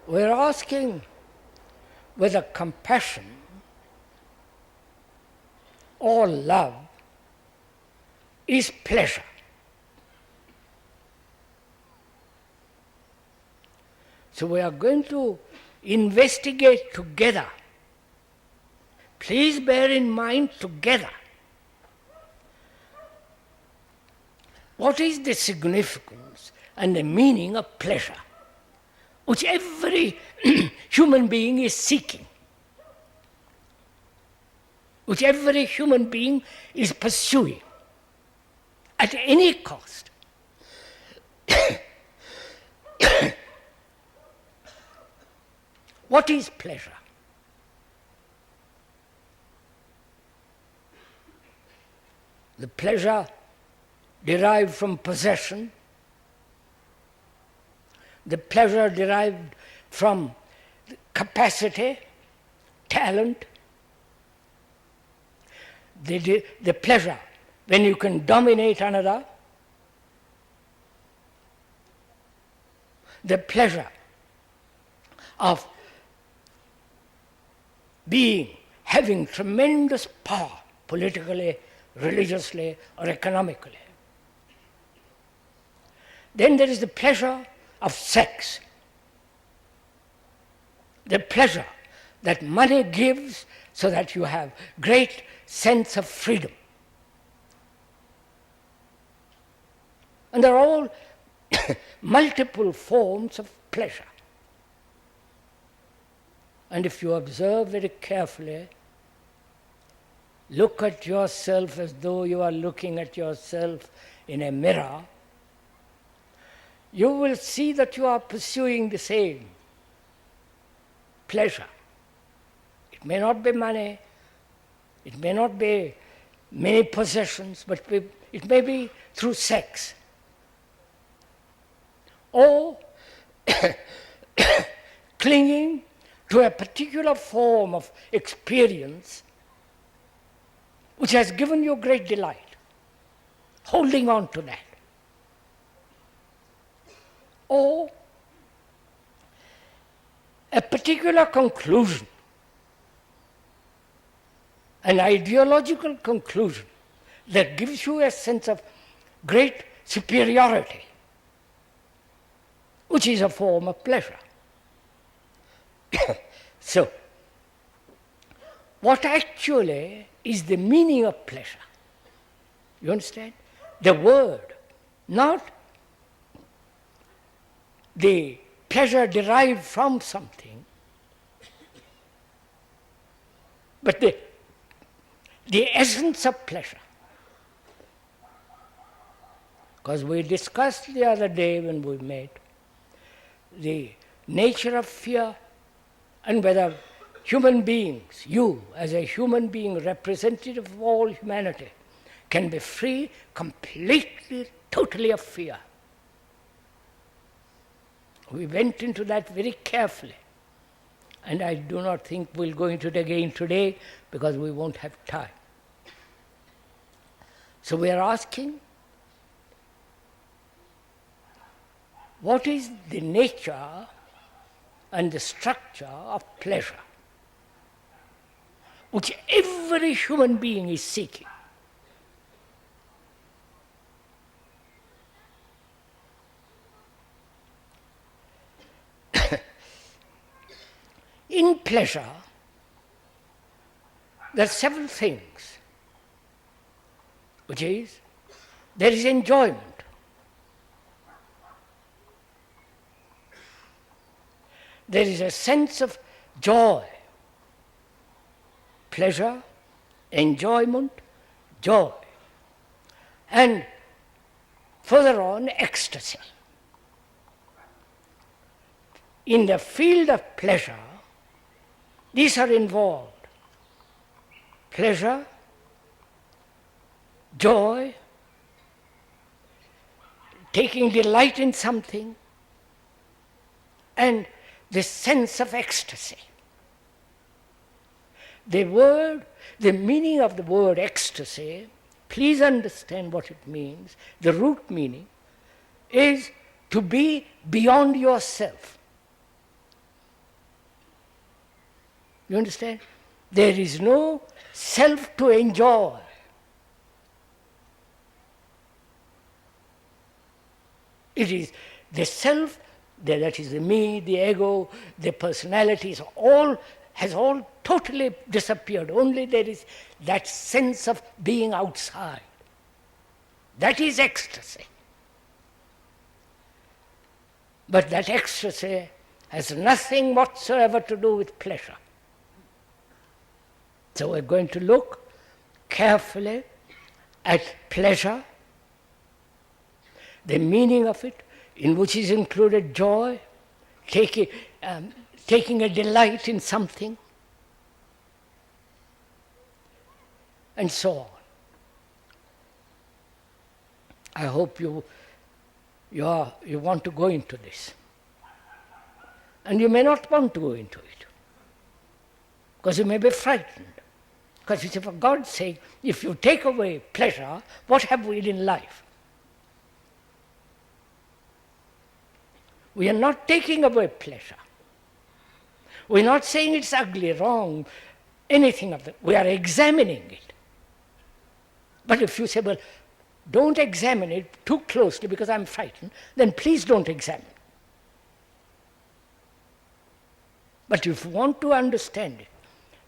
We're asking whether compassion or love is pleasure. So we are going to investigate together. Please bear in mind together. What is the significance and the meaning of pleasure, which every human being is seeking, which every human being is pursuing at any cost? What is pleasure? The pleasure derived from possession, the pleasure derived from capacity, talent, the pleasure when you can dominate another, the pleasure of having tremendous power politically, religiously, or economically. Then there is the pleasure of sex, the pleasure that money gives so that you have great sense of freedom. And there are all multiple forms of pleasure. And if you observe very carefully, look at yourself as though you are looking at yourself in a mirror, you will see that you are pursuing the same pleasure. It may not be money, it may not be many possessions, but it may be through sex. Or clinging to a particular form of experience which has given you great delight, holding on to that. Or a particular conclusion, an ideological conclusion that gives you a sense of great superiority, which is a form of pleasure. So, what actually is the meaning of pleasure? You understand? The word, not the pleasure derived from something, but the essence of pleasure. Because we discussed the other day when we met the nature of fear and whether human beings, you as a human being representative of all humanity, can be free completely, totally of fear. We went into that very carefully, and I do not think we'll go into it again today because we won't have time. So we are asking, what is the nature and the structure of pleasure, which every human being is seeking? In pleasure, there are several things, which is, there is enjoyment. There is a sense of joy, pleasure, enjoyment, joy, and further on, ecstasy. In the field of pleasure, these are involved: pleasure, joy, taking delight in something, and the sense of ecstasy. The meaning of the word ecstasy, please understand what it means. The root meaning is to be beyond yourself. You understand? There is no self to enjoy. It is the self, that is the me, the ego, the personalities, has all totally disappeared. Only there is that sense of being outside. That is ecstasy. But that ecstasy has nothing whatsoever to do with pleasure. So we're going to look carefully at pleasure, the meaning of it, in which is included joy, taking a delight in something, and so on. I hope you want to go into this. And you may not want to go into it, because you may be frightened. Because you say, for God's sake, if you take away pleasure, what have we in life? We are not taking away pleasure. We're not saying it's ugly, wrong, anything of that. We are examining it. But if you say, well, don't examine it too closely because I'm frightened, then please don't examine. But if you want to understand it,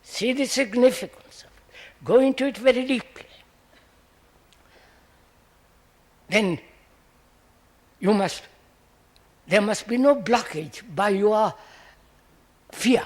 see the significance of it, go into it very deeply, then there must be no blockage by your fear.